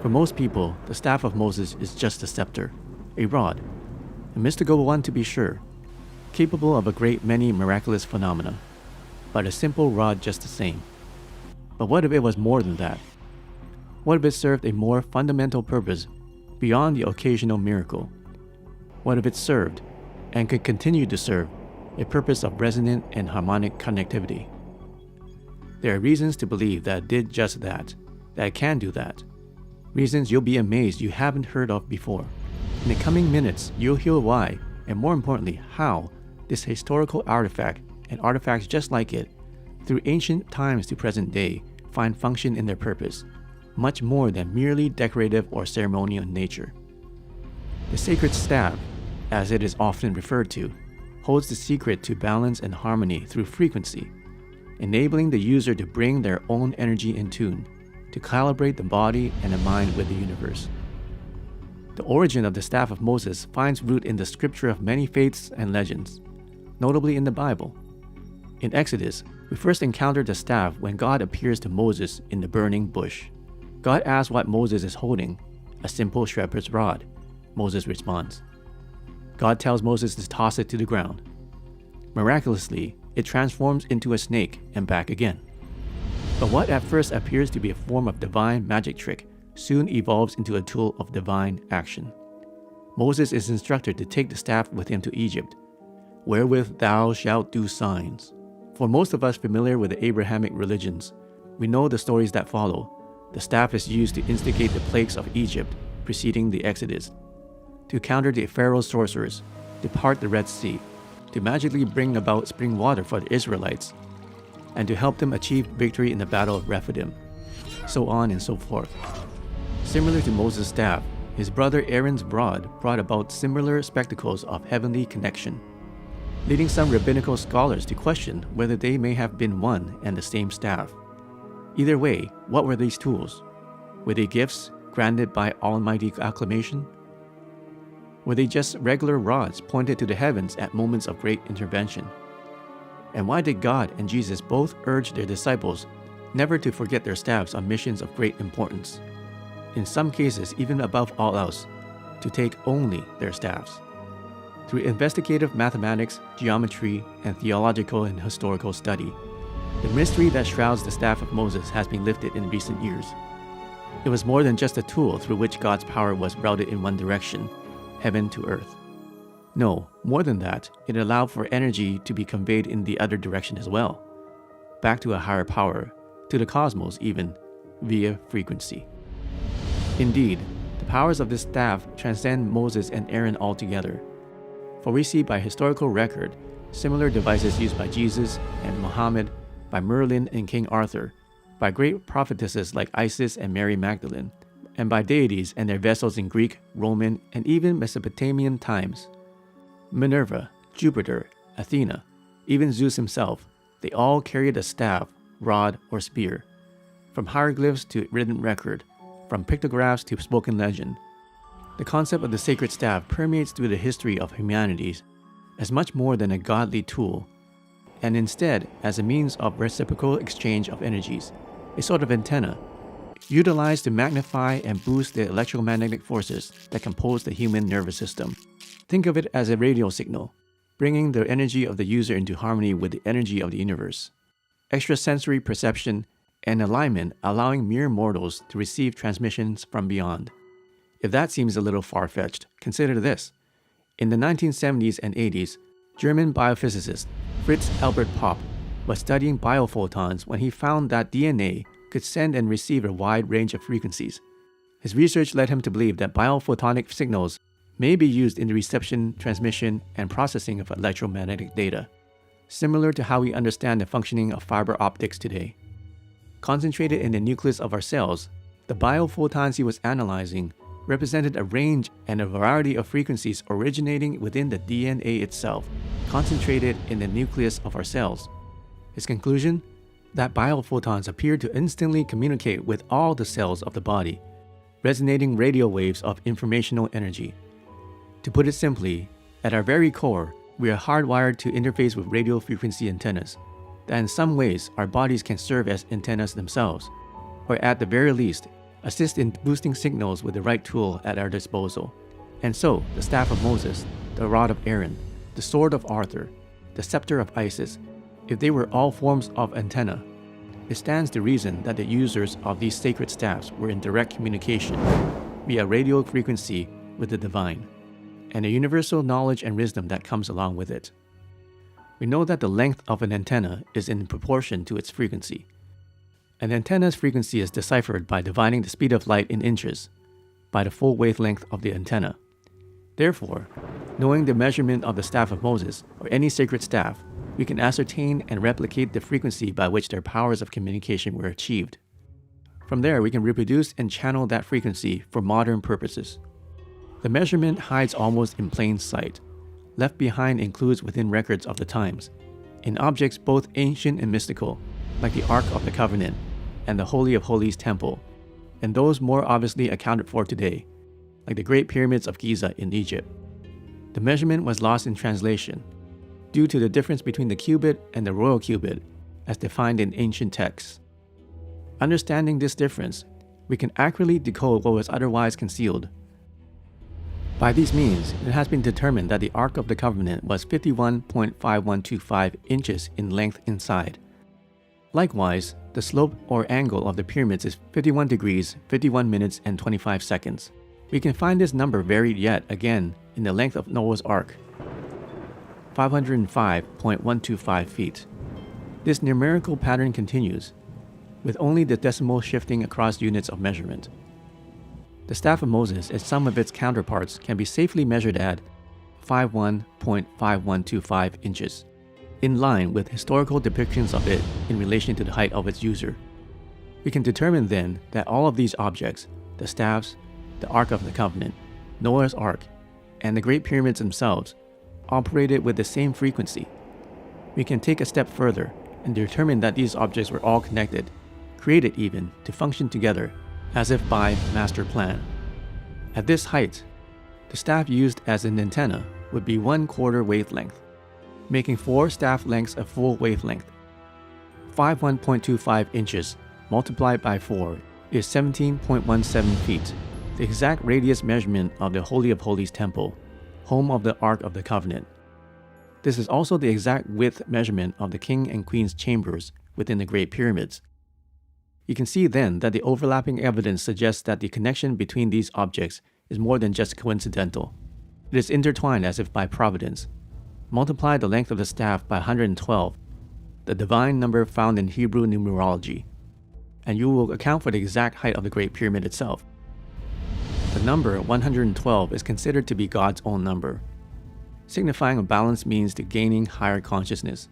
For most people, the staff of Moses is just a scepter, a rod, a mystical one to be sure, capable of a great many miraculous phenomena, but a simple rod just the same. But what if it was more than that? What if it served a more fundamental purpose beyond the occasional miracle? What if it served, and could continue to serve, a purpose of resonant and harmonic connectivity? There are reasons to believe that it did just that it can do that. Reasons you'll be amazed you haven't heard of before. In the coming minutes, you'll hear why, and more importantly, how, this historical artifact and artifacts just like it, through ancient times to present day, find function in their purpose, much more than merely decorative or ceremonial in nature. The sacred staff, as it is often referred to, holds the secret to balance and harmony through frequency, enabling the user to bring their own energy in tune, to calibrate the body and the mind with the universe. The origin of the staff of Moses finds root in the scripture of many faiths and legends, notably in the Bible. In Exodus, we first encounter the staff when God appears to Moses in the burning bush. God asks what Moses is holding, a simple shepherd's rod. Moses responds. God tells Moses to toss it to the ground. Miraculously, it transforms into a snake and back again. But what at first appears to be a form of divine magic trick soon evolves into a tool of divine action. Moses is instructed to take the staff with him to Egypt, wherewith thou shalt do signs. For most of us familiar with the Abrahamic religions, we know the stories that follow. The staff is used to instigate the plagues of Egypt preceding the Exodus, to counter the Pharaoh's sorcerers, to part the Red Sea, to magically bring about spring water for the Israelites, and to help them achieve victory in the Battle of Rephidim, so on and so forth. Similar to Moses' staff, his brother Aaron's rod brought about similar spectacles of heavenly connection, leading some rabbinical scholars to question whether they may have been one and the same staff. Either way, what were these tools? Were they gifts granted by almighty acclamation? Were they just regular rods pointed to the heavens at moments of great intervention? And why did God and Jesus both urge their disciples never to forget their staffs on missions of great importance? In some cases, even above all else, to take only their staffs. Through investigative mathematics, geometry, and theological and historical study, the mystery that shrouds the staff of Moses has been lifted in recent years. It was more than just a tool through which God's power was routed in one direction, heaven to earth. No, more than that, it allowed for energy to be conveyed in the other direction as well, back to a higher power, to the cosmos even, via frequency. Indeed, the powers of this staff transcend Moses and Aaron altogether, for we see by historical record similar devices used by Jesus and Muhammad, by Merlin and King Arthur, by great prophetesses like Isis and Mary Magdalene, and by deities and their vessels in Greek, Roman, and even Mesopotamian times. Minerva, Jupiter, Athena, even Zeus himself, they all carried a staff, rod, or spear. From hieroglyphs to written record, from pictographs to spoken legend, the concept of the sacred staff permeates through the history of humanity as much more than a godly tool, and instead as a means of reciprocal exchange of energies, a sort of antenna, utilized to magnify and boost the electromagnetic forces that compose the human nervous system. Think of it as a radio signal, bringing the energy of the user into harmony with the energy of the universe. Extrasensory perception and alignment allowing mere mortals to receive transmissions from beyond. If that seems a little far-fetched, consider this. In the 1970s and 80s, German biophysicist Fritz Albert Popp was studying biophotons when he found that DNA could send and receive a wide range of frequencies. His research led him to believe that biophotonic signals may be used in the reception, transmission, and processing of electromagnetic data, similar to how we understand the functioning of fiber optics today. Concentrated in the nucleus of our cells, the biophotons he was analyzing represented a range and a variety of frequencies originating within the DNA itself, concentrated in the nucleus of our cells. His conclusion? That biophotons appear to instantly communicate with all the cells of the body, resonating radio waves of informational energy. To put it simply, at our very core, we are hardwired to interface with radio frequency antennas, that in some ways our bodies can serve as antennas themselves, or at the very least, assist in boosting signals with the right tool at our disposal. And so, the staff of Moses, the rod of Aaron, the sword of Arthur, the scepter of Isis, if they were all forms of antenna, it stands to reason that the users of these sacred staffs were in direct communication via radio frequency with the divine, and the universal knowledge and wisdom that comes along with it. We know that the length of an antenna is in proportion to its frequency. An antenna's frequency is deciphered by dividing the speed of light in inches by the full wavelength of the antenna. Therefore, knowing the measurement of the staff of Moses, or any sacred staff, we can ascertain and replicate the frequency by which their powers of communication were achieved. From there, we can reproduce and channel that frequency for modern purposes. The measurement hides almost in plain sight. Left behind includes within records of the times, in objects both ancient and mystical, like the Ark of the Covenant and the Holy of Holies Temple, and those more obviously accounted for today, like the Great Pyramids of Giza in Egypt. The measurement was lost in translation, due to the difference between the cubit and the royal cubit, as defined in ancient texts. Understanding this difference, we can accurately decode what was otherwise concealed. By these means, it has been determined that the Ark of the Covenant was 51.5125 inches in length inside. Likewise, the slope or angle of the pyramids is 51 degrees, 51 minutes, and 25 seconds. We can find this number varied yet again in the length of Noah's Ark, 505.125 feet. This numerical pattern continues, with only the decimal shifting across units of measurement. The staff of Moses and some of its counterparts can be safely measured at 51.5125 inches, in line with historical depictions of it in relation to the height of its user. We can determine then that all of these objects, the staffs, the Ark of the Covenant, Noah's Ark, and the Great Pyramids themselves, operated with the same frequency. We can take a step further and determine that these objects were all connected, created even, to function together, as if by master plan. At this height, the staff used as an antenna would be 1/4 wavelength, making 4 staff lengths a full wavelength. 51.25 inches multiplied by 4 is 17.17 feet, the exact radius measurement of the Holy of Holies Temple, home of the Ark of the Covenant. This is also the exact width measurement of the King and Queen's chambers within the Great Pyramids. You can see then that the overlapping evidence suggests that the connection between these objects is more than just coincidental. It is intertwined as if by providence. Multiply the length of the staff by 112, the divine number found in Hebrew numerology, and you will account for the exact height of the Great Pyramid itself. The number 112 is considered to be God's own number, signifying a balanced means to gaining higher consciousness.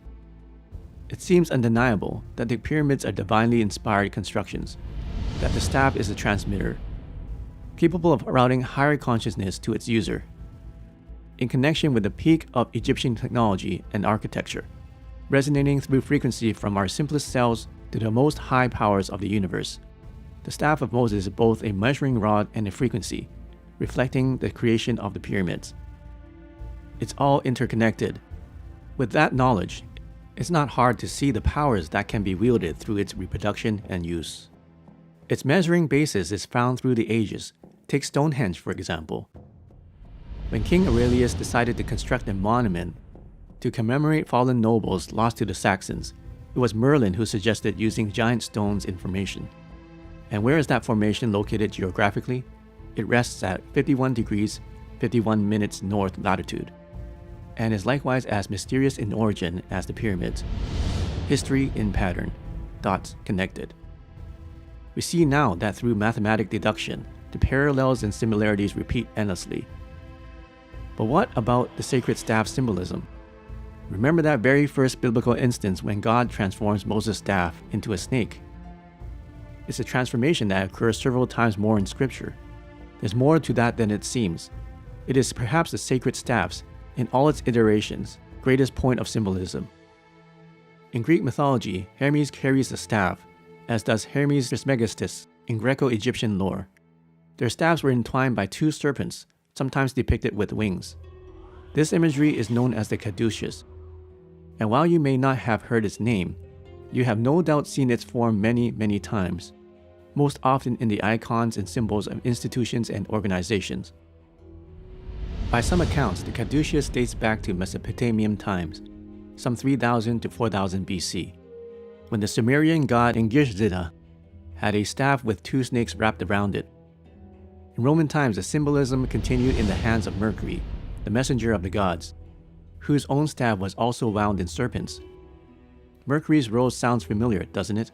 It seems undeniable that the pyramids are divinely inspired constructions, that the staff is a transmitter, capable of routing higher consciousness to its user. In connection with the peak of Egyptian technology and architecture, resonating through frequency from our simplest cells to the most high powers of the universe, the staff of Moses is both a measuring rod and a frequency, reflecting the creation of the pyramids. It's all interconnected. With that knowledge, it's not hard to see the powers that can be wielded through its reproduction and use. Its measuring basis is found through the ages. Take Stonehenge, for example. When King Aurelius decided to construct a monument to commemorate fallen nobles lost to the Saxons, it was Merlin who suggested using giant stones in formation. And where is that formation located geographically? It rests at 51 degrees, 51 minutes north latitude, and is likewise as mysterious in origin as the pyramids. History in pattern, dots connected. We see now that through mathematic deduction, the parallels and similarities repeat endlessly. But what about the sacred staff symbolism? Remember that very first biblical instance when God transforms Moses' staff into a snake. It's a transformation that occurs several times more in Scripture. There's more to that than it seems. It is perhaps the sacred staff's, in all its iterations, greatest point of symbolism. In Greek mythology, Hermes carries the staff, as does Hermes Trismegistus in Greco-Egyptian lore. Their staffs were entwined by 2 serpents, sometimes depicted with wings. This imagery is known as the caduceus, and while you may not have heard its name, you have no doubt seen its form many, many times. most often in the icons and symbols of institutions and organizations. By some accounts, the caduceus dates back to Mesopotamian times, some 3000 to 4000 BC, when the Sumerian god Engishzida had a staff with two snakes wrapped around it. In Roman times, the symbolism continued in the hands of Mercury, the messenger of the gods, whose own staff was also wound in serpents. Mercury's role sounds familiar, doesn't it?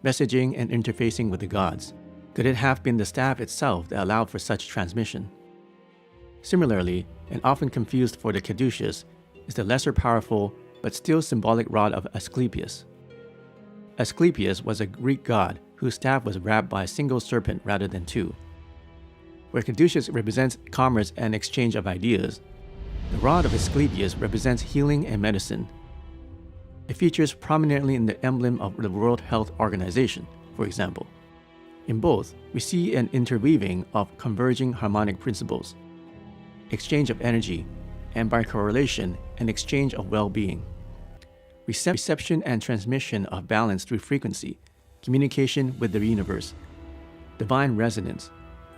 Messaging and interfacing with the gods. Could it have been the staff itself that allowed for such transmission? Similarly, and often confused for the caduceus, is the lesser powerful but still symbolic rod of Asclepius. Asclepius was a Greek god whose staff was wrapped by a single serpent rather than two. Where caduceus represents commerce and exchange of ideas, the rod of Asclepius represents healing and medicine. It features prominently in the emblem of the World Health Organization, for example. In both, we see an interweaving of converging harmonic principles, exchange of energy, and by correlation, an exchange of well-being. Reception and transmission of balance through frequency, communication with the universe, divine resonance,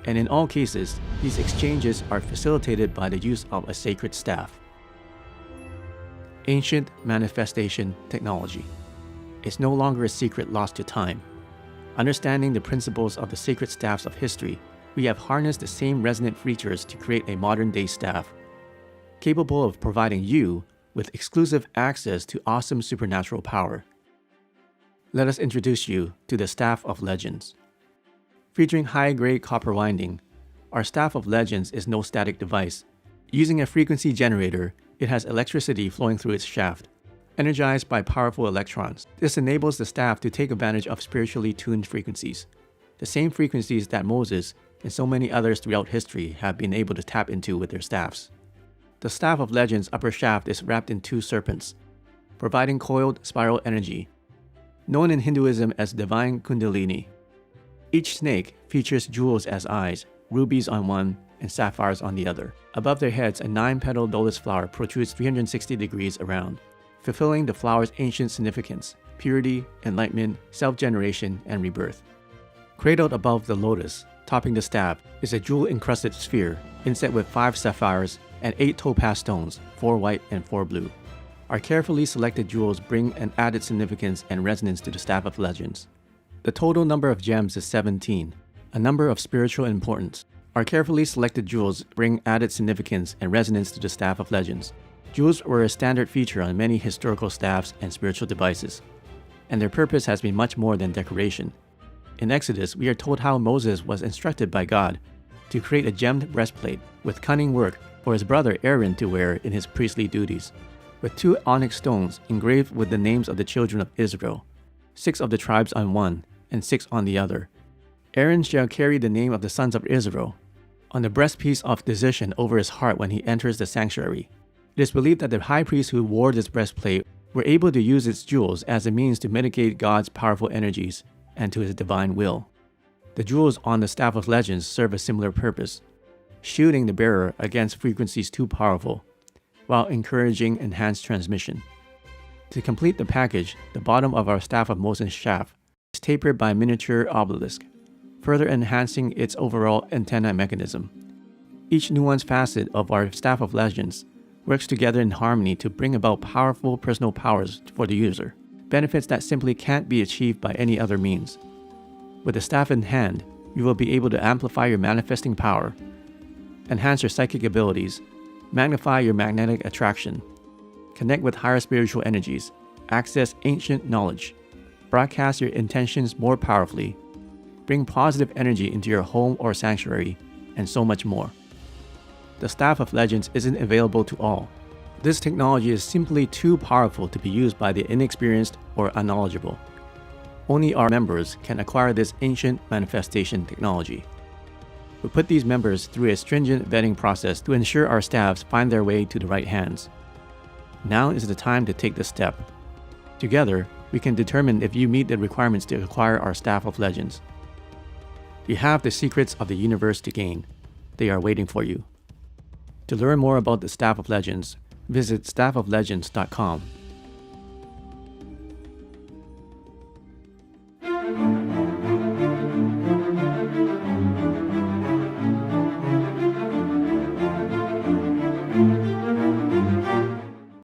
and in all cases, these exchanges are facilitated by the use of a sacred staff. Ancient manifestation technology. It's no longer a secret lost to time. Understanding the principles of the sacred staffs of history, we have harnessed the same resonant features to create a modern-day staff, capable of providing you with exclusive access to awesome supernatural power. Let us introduce you to the Staff of Legends. Featuring high-grade copper winding, our Staff of Legends is no static device. Using a frequency generator, it has electricity flowing through its shaft, energized by powerful electrons. This enables the staff to take advantage of spiritually tuned frequencies, the same frequencies that Moses and so many others throughout history have been able to tap into with their staffs. The Staff of Legends' upper shaft is wrapped in two serpents, providing coiled spiral energy, known in Hinduism as divine kundalini. Each snake features jewels as eyes, rubies on one and sapphires on the other. Above their heads, a 9-petaled lotus flower protrudes 360 degrees around, fulfilling the flower's ancient significance: purity, enlightenment, self-generation, and rebirth. Cradled above the lotus, topping the staff, is a jewel-encrusted sphere, inset with 5 sapphires and 8 topaz stones, 4 white and 4 blue. Our carefully selected jewels bring an added significance and resonance to the Staff of Legends. The total number of gems is 17, a number of spiritual importance. Our carefully selected jewels bring added significance and resonance to the Staff of Legends. Jewels were a standard feature on many historical staffs and spiritual devices, and their purpose has been much more than decoration. In Exodus, we are told how Moses was instructed by God to create a gemmed breastplate with cunning work for his brother Aaron to wear in his priestly duties, with 2 onyx stones engraved with the names of the children of Israel, 6 of the tribes on one and 6 on the other. Aaron shall carry the name of the sons of Israel on the breastpiece of decision over his heart when he enters the sanctuary. It is believed that the high priest who wore this breastplate were able to use its jewels as a means to mitigate God's powerful energies and to his divine will. The jewels on the Staff of Legends serve a similar purpose, shielding the bearer against frequencies too powerful, while encouraging enhanced transmission. To complete the package, the bottom of our Staff of Moses shaft is tapered by a miniature obelisk, further enhancing its overall antenna mechanism. Each nuanced facet of our Staff of Legends works together in harmony to bring about powerful personal powers for the user, benefits that simply can't be achieved by any other means. With the staff in hand, you will be able to amplify your manifesting power, enhance your psychic abilities, magnify your magnetic attraction, connect with higher spiritual energies, access ancient knowledge, broadcast your intentions more powerfully, bring positive energy into your home or sanctuary, and so much more. The Staff of Legends isn't available to all. This technology is simply too powerful to be used by the inexperienced or unknowledgeable. Only our members can acquire this ancient manifestation technology. We put these members through a stringent vetting process to ensure our staffs find their way to the right hands. Now is the time to take the step. Together, we can determine if you meet the requirements to acquire our Staff of Legends. You have the secrets of the universe to gain. They are waiting for you. To learn more about the Staff of Legends, visit staffoflegends.com.